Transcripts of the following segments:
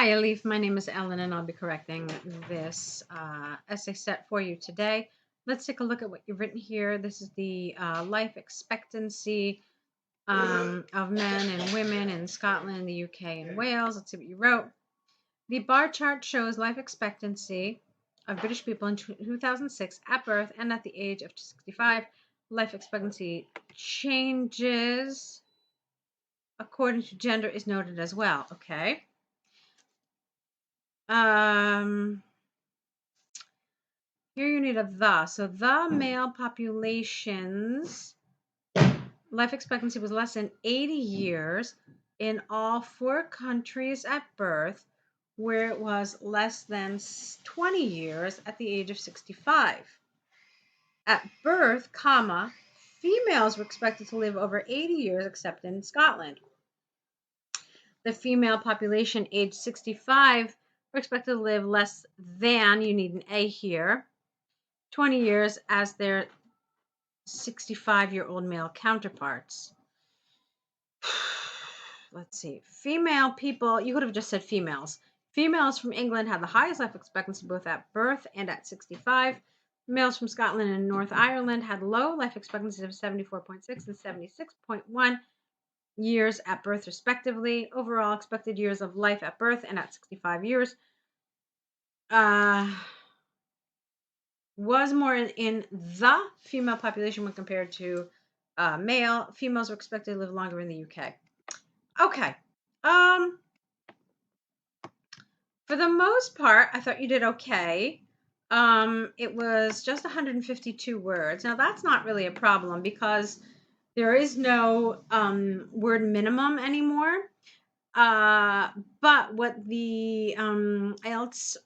Hi, Elif. My name is Ellen, and I'll be correcting this essay set for you today. Let's take a look at what you've written here. This is the life expectancy of men and women in Scotland, the UK, and Wales. Let's see what you wrote. The bar chart shows life expectancy of British people in 2006 at birth and at the age of 65. Life expectancy changes according to gender is noted as well. Okay. Here you need a the. So the male population's life expectancy was less than 80 years in all 4 countries at birth, where it was less than 20 years at the age of 65. At birth, comma, females were expected to live over 80 years except in Scotland. The female population aged 65 were expected to live less than, you need an A here, 20 years as their 65-year-old male counterparts. Let's see. Female people, you could have just said females. Females from England had the highest life expectancy both at birth and at 65. Males from Scotland and North Ireland had low life expectancies of 74.6 and 76.1 years at birth, respectively. Overall expected years of life at birth and at 65 years was more in the female population when compared to male. Females were expected to live longer in the UK. Okay. For the most part, I thought you did okay. It was just 152 words. Now, that's not really a problem because there is no word minimum anymore. But what the IELTS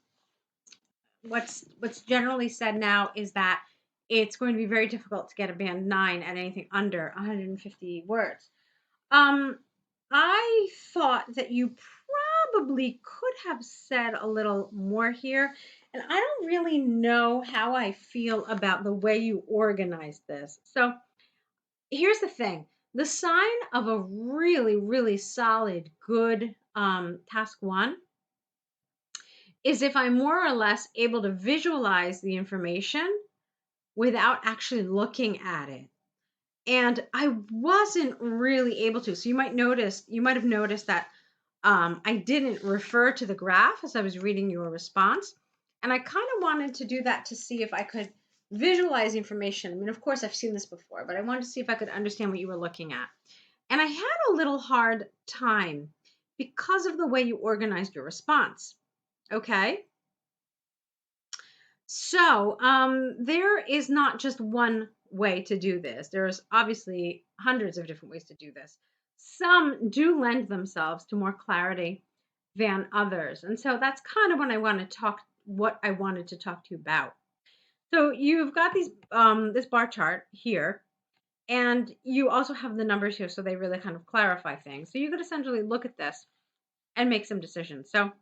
what's generally said now is that it's going to be very difficult to get a band 9 at anything under 150 words. I thought that you probably could have said a little more here, and I don't really know how I feel about the way you organized this. So here's the thing. The sign of a really, really solid, good task 1 is if I'm more or less able to visualize the information without actually looking at it. And I wasn't really able to. So you might have noticed that I didn't refer to the graph as I was reading your response. And I kind of wanted to do that to see if I could visualize information. I mean, of course, I've seen this before, but I wanted to see if I could understand what you were looking at. And I had a little hard time because of the way you organized your response. Okay? So there is not just one way to do this. There's obviously hundreds of different ways to do this. Some do lend themselves to more clarity than others. And so that's kind of what I wanted to talk to you about. So you've got these this bar chart here, and you also have the numbers here, so they really kind of clarify things. So you could essentially look at this and make some decisions. So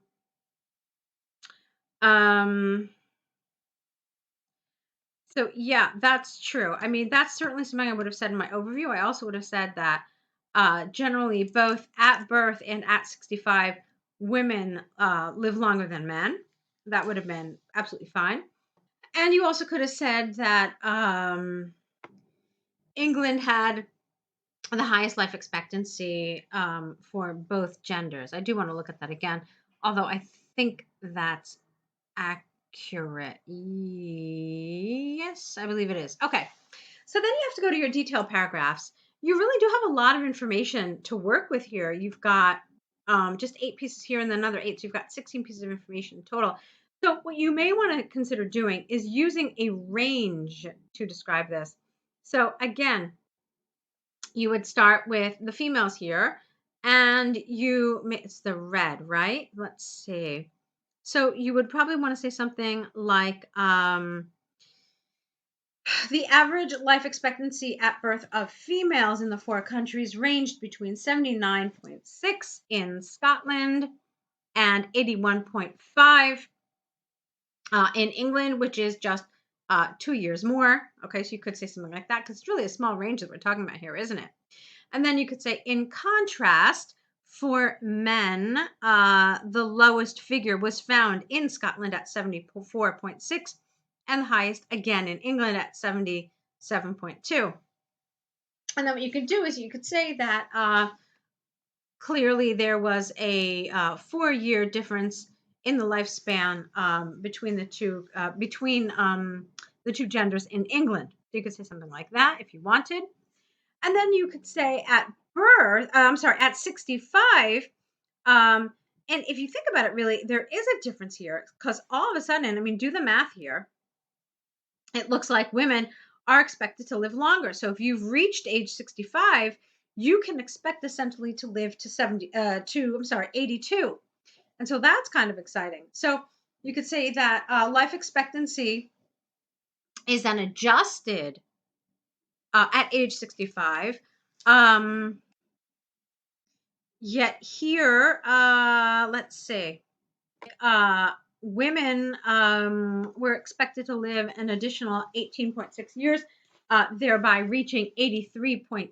So yeah, that's true. I mean, that's certainly something I would have said in my overview. I also would have said that generally both at birth and at 65, women live longer than men. That would have been absolutely fine. And you also could have said that England had the highest life expectancy for both genders. I do want to look at that again, although I think that's accurate. Yes, I believe it is. Okay. So then you have to go to your detailed paragraphs. You really do have a lot of information to work with here. You've got just 8 pieces here and then another 8. So you've got 16 pieces of information total. So what you may want to consider doing is using a range to describe this. So again, you would start with the females here, and it's the red, right? Let's see. So you would probably want to say something like the average life expectancy at birth of females in the 4 countries ranged between 79.6 in Scotland and 81.5 in England, which is just 2 years more. Okay, so you could say something like that because it's really a small range that we're talking about here, isn't it? And then you could say, in contrast, For men, the lowest figure was found in Scotland at 74.6, and the highest again in England at 77.2. And then what you could do is you could say that clearly there was a 4-year difference in the lifespan between the two genders in England. So you could say something like that if you wanted. And then you could say at at 65, and if you think about it, really, there is a difference here because all of a sudden, I mean, do the math here. It looks like women are expected to live longer. So if you've reached age 65, you can expect essentially to live to 82. And so that's kind of exciting. So you could say that life expectancy is then adjusted at age 65. Yet here, let's see, uh, women were expected to live an additional 18.6 years, thereby reaching 83.6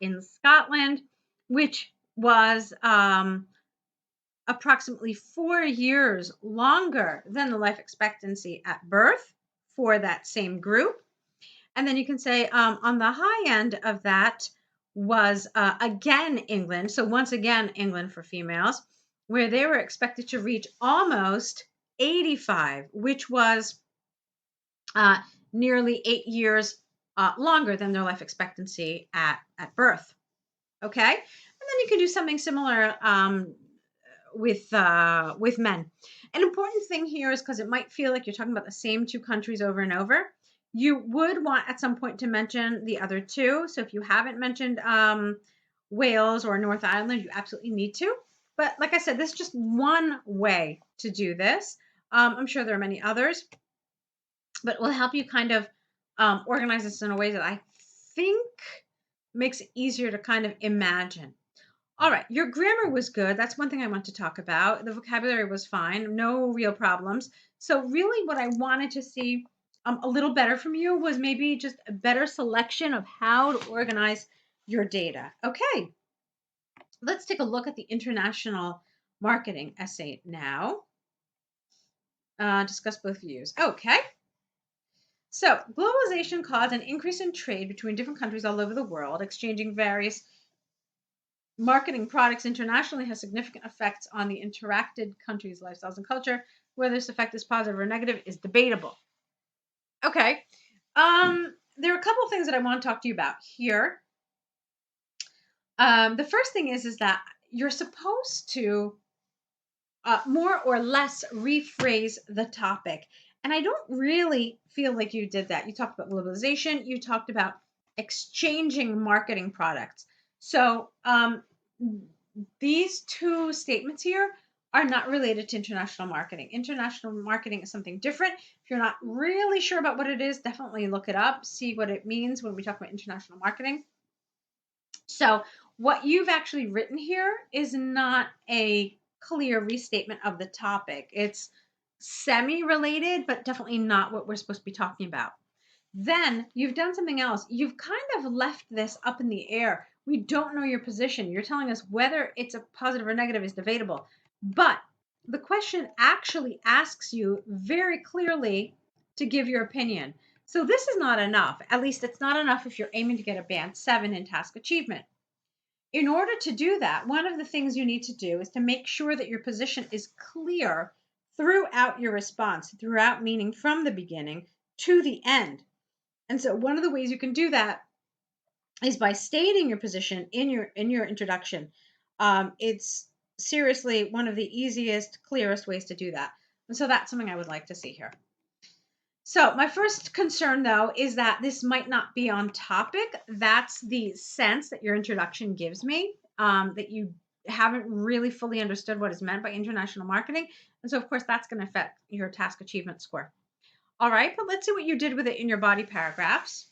in Scotland, which was approximately 4 years longer than the life expectancy at birth for that same group. And then you can say on the high end of that was again England. So once again, England for females, where they were expected to reach almost 85, which was nearly 8 years longer than their life expectancy at birth. Okay. And then you can do something similar with men. An important thing here is because it might feel like you're talking about the same two countries over and over. You would want at some point to mention the other two. So if you haven't mentioned Wales or North Ireland, you absolutely need to. But like I said, this is just one way to do this. I'm sure there are many others, but it will help you kind of organize this in a way that I think makes it easier to kind of imagine. All right, your grammar was good. That's one thing I want to talk about. The vocabulary was fine, no real problems. So really what I wanted to see a little better from you was maybe just a better selection of how to organize your data. Okay, let's take a look at the international marketing essay now. Discuss both views. Okay. So, globalization caused an increase in trade between different countries all over the world, exchanging various marketing products internationally has significant effects on the interacted countries' lifestyles and culture. Whether this effect is positive or negative is debatable. Okay. There are a couple of things that I want to talk to you about here. The first thing is that you're supposed to more or less rephrase the topic. And I don't really feel like you did that. You talked about globalization. You talked about exchanging marketing products. So these two statements here are not related to international marketing. International marketing is something different. If you're not really sure about what it is, definitely look it up, see what it means when we talk about international marketing. So what you've actually written here is not a clear restatement of the topic. It's semi-related, but definitely not what we're supposed to be talking about. Then you've done something else. You've kind of left this up in the air. We don't know your position. You're telling us whether it's a positive or negative is debatable. But the question actually asks you very clearly to give your opinion. So this is not enough. At least it's not enough if you're aiming to get a band 7 in task achievement. In order to do that, one of the things you need to do is to make sure that your position is clear throughout your response, throughout meaning from the beginning to the end. And so one of the ways you can do that is by stating your position in your introduction. It's seriously one of the easiest, clearest ways to do that. And so that's something I would like to see here. So my first concern, though, is that this might not be on topic. That's the sense that your introduction gives me, that you haven't really fully understood what is meant by international marketing. And so, of course, that's going to affect your task achievement score. All right, but let's see what you did with it in your body paragraphs.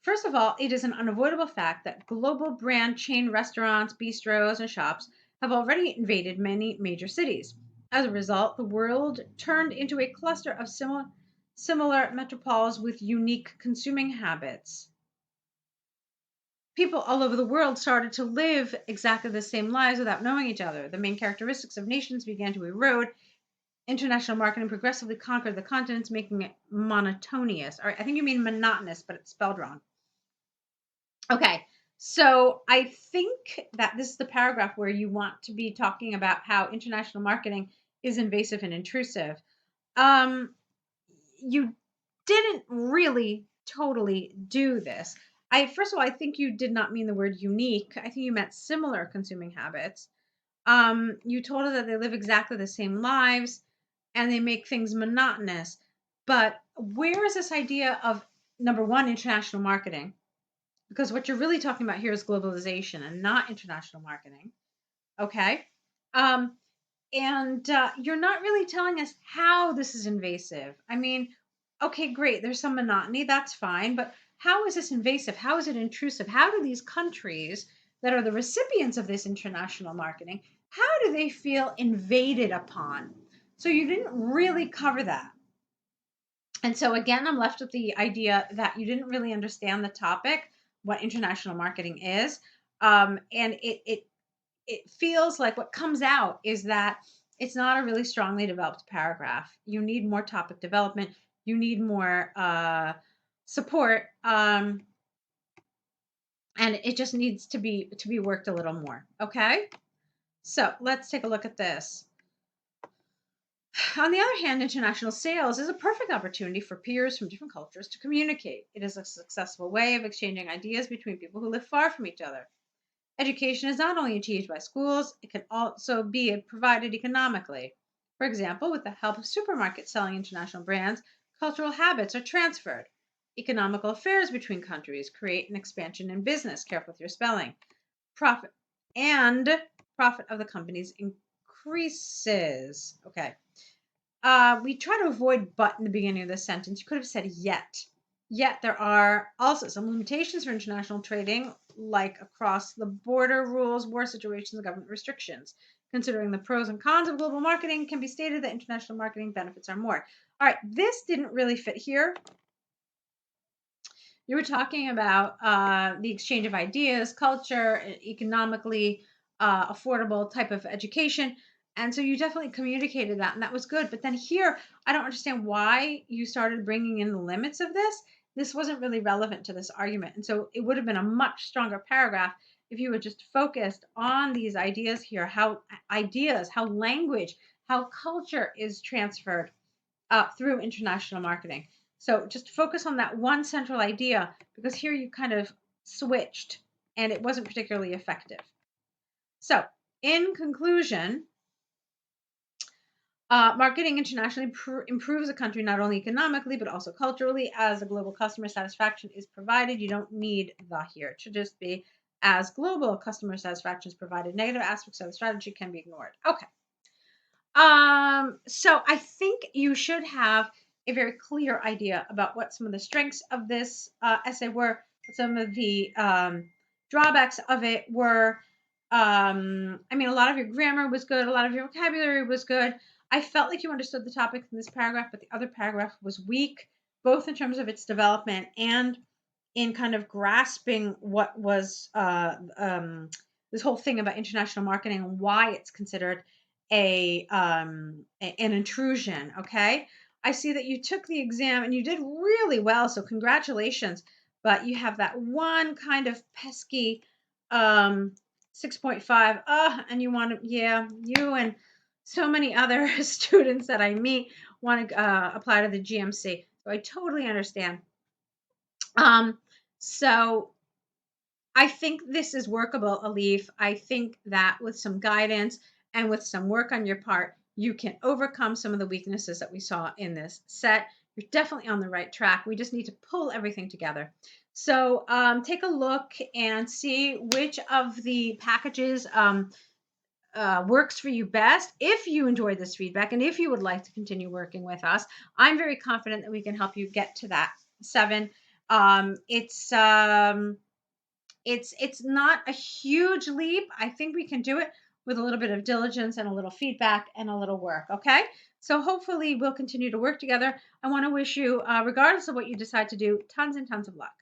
First of all, it is an unavoidable fact that global brand chain restaurants, bistros, and shops have already invaded many major cities. As a result, the world turned into a cluster of similar metropoles with unique consuming habits. people all over the world started to live exactly the same lives without knowing each other. The main characteristics of nations began to erode. International marketing progressively conquered the continents, making it monotonous. All right, I think you mean monotonous, but it's spelled wrong. Okay, so I think that this is the paragraph where you want to be talking about how international marketing is invasive and intrusive. You didn't really totally do this. First of all, I think you did not mean the word unique. I think you meant similar consuming habits. You told us that they live exactly the same lives and they make things monotonous. But where is this idea of number one, international marketing? Because what you're really talking about here is globalization and not international marketing. Okay. Um, and you're not really telling us how this is invasive. I mean, okay, great. There's some monotony. That's fine. But how is this invasive? How is it intrusive? How do these countries that are the recipients of this international marketing, how do they feel invaded upon? So you didn't really cover that. And so again, I'm left with the idea that you didn't really understand the topic, what international marketing is. And it feels like what comes out is that it's not a really strongly developed paragraph. You need more topic development. You need more support, and it just needs to be worked a little more. Okay, so let's take a look at this. On the other hand, international sales is a perfect opportunity for peers from different cultures to communicate. It is a successful way of exchanging ideas between people who live far from each other. Education is not only achieved by schools, it can also be provided economically. For example, with the help of supermarkets selling international brands, cultural habits are transferred. Economical affairs between countries create an expansion in business. Careful with your spelling. Profit and profit of the companies increases. Okay. We try to avoid but in the beginning of the sentence. You could have said yet. Yet there are also some limitations for international trading, like across the border rules, war situations, and government restrictions. Considering the pros and cons of global marketing, it can be stated that international marketing benefits are more. All right, this didn't really fit here. You were talking about the exchange of ideas, culture, economically affordable type of education. And so you definitely communicated that, and that was good. But then here, I don't understand why you started bringing in the limits of this. This wasn't really relevant to this argument. And so it would have been a much stronger paragraph if you had just focused on these ideas here, how ideas, how language, how culture is transferred through international marketing. So just focus on that one central idea because here you kind of switched and it wasn't particularly effective. So, in conclusion, marketing internationally improves a country not only economically but also culturally as a global customer satisfaction is provided. You don't need the here. It should just be as global customer satisfaction is provided. Negative aspects of the strategy can be ignored. Okay. So I think you should have a very clear idea about what some of the strengths of this essay were, what some of the drawbacks of it were. I mean, a lot of your grammar was good, a lot of your vocabulary was good. I felt like you understood the topic in this paragraph, but the other paragraph was weak, both in terms of its development and in kind of grasping what was this whole thing about international marketing and why it's considered an intrusion. Okay, I see that you took the exam and you did really well, so congratulations. But you have that one kind of pesky 6.5, and you want to, yeah, you and so many other students that I meet want to apply to the GMC. So I totally understand. So I think this is workable, Elif. I think that with some guidance and with some work on your part, you can overcome some of the weaknesses that we saw in this set. You're definitely on the right track. We just need to pull everything together. So take a look and see which of the packages works for you best. If you enjoyed this feedback and if you would like to continue working with us, I'm very confident that we can help you get to that 7. It's not a huge leap. I think we can do it with a little bit of diligence and a little feedback and a little work. Okay. So hopefully we'll continue to work together. I want to wish you, regardless of what you decide to do, tons and tons of luck.